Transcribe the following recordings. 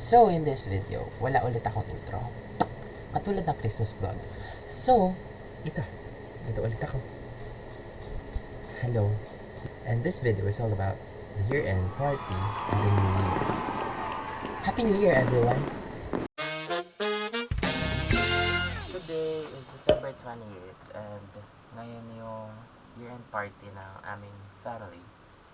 So, in this video, wala ulit akong intro. Katulad ng Christmas vlog. So, ito ulit ako. Hello. And this video is all about the year-end party and the New Year. Happy New Year, everyone! Today is December 28th and ngayon yung year-end party ng aming family.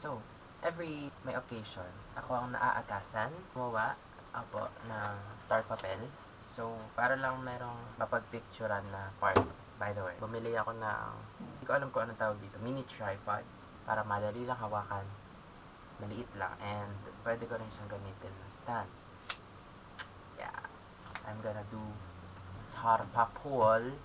So, every may occasion, ako ang naaatasan, gumawa ako ng star papel. So, para lang merong mapagpicturean na part. By the way, bumili ako ng, hindi ko alam kung anong tawag dito, mini tripod. Para madali lang hawakan. Maliit lang. And, pwede ko rin siyang gamitin na stand. Yeah. I'm gonna do star papel.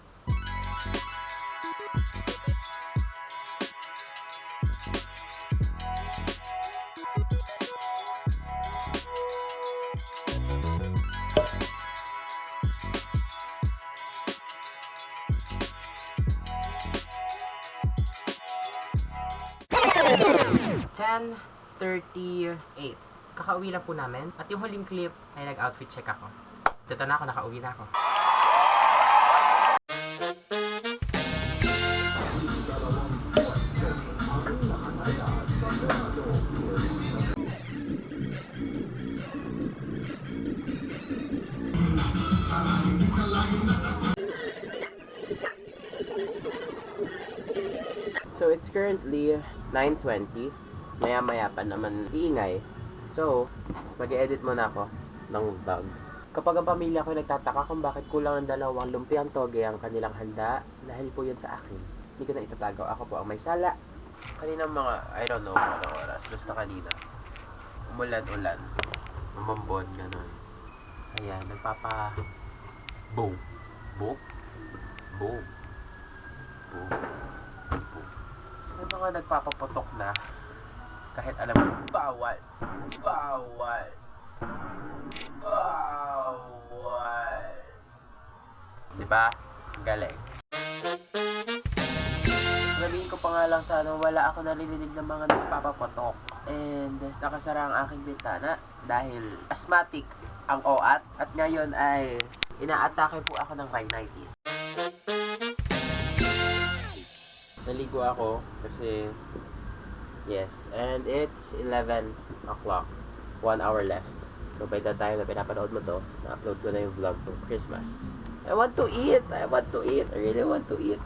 $10:38. Kakauwi lang po namin. At yung huling clip ay nag-outfit check ako. Dito na ako, nakauwi na ako. So, it's currently 9:20. Maya-maya pa naman iingay. So, mag-edit muna ako ng vlog. Kapag ang pamilya ko nagtataka kung bakit kulang ng dalawang lumpiang toge ang kanilang handa, dahil po yun sa akin. Hindi ko na itatago. Ako po ang may sala. Kanina mga, I don't know kung anong oras. Basta kanina. Umulan-ulan. Umambon, gano'n. Ayan, nagpapa... Boom. Boom. Boom. Boom. Boom. May mga nagpapaputok na. Kahit alam mo, bawal. Bawal. Bawal. Diba? Galing. Sabihin ko pa nga lang sana wala ako narinig ng mga nagpapaputok. And nakasara ang aking bintana dahil asthmatic ang OAT. At ngayon ay inaatake po ako ng rhinitis. Naligo ako kasi yes, and it's 11 o'clock. 1 hour left. So by the time na pinapanood mo to, na-upload ko na yung vlog for Christmas. I want to eat! I want to eat! I really want to eat!